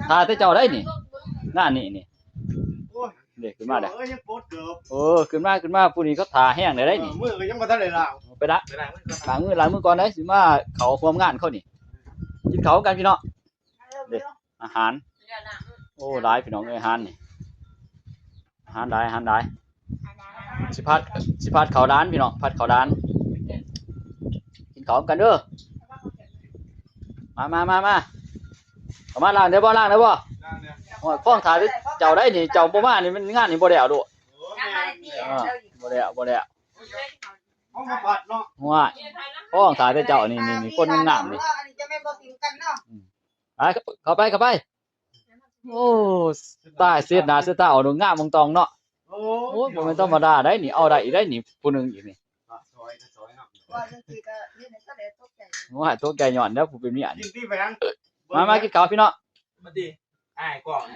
ถ่ายแต่เจ้าได้นี่งานนี่เด็กขึ้นมาเด้อขึ้นมาผู้นี้เขาถ่าแห้งได้นี่มือก็ยังบ่ทันได้ล้างไปละล้างมือก่อนได้สิมาเขาความงานเขานี่กินเขากันพี่น้องเด็กอาหารโอ้หลายพี่น้องอาหารนี่อาหารหลายสิพัดเขาร้านพี่น้องพัดเขาร้านกินเขากันเด้อมาเอามาล้างได้บ่โอ้ยฟ้องถ่ายเจ้าได้นี่เจ้าบ่มานี่มันงานนี่บ่ได้เอาโดบ่ได้เอามาผัดเนาะว่าฟ้องถ่ายแต่เจ้านี่คนงามนี่เข้าไปโอ้ตายเสียหน้าเสียตาเอาดงามตองเนาะโอ้ยบ่แม่นธรรมดาได้นี่เอาได้อีกได้นี่ผู้นึงอีกนี่ว่าตัวแกย้อนแล้วผู้เป็นเมียนี่มากินข้าวพี่น้องมาดิอ้ายกล่อง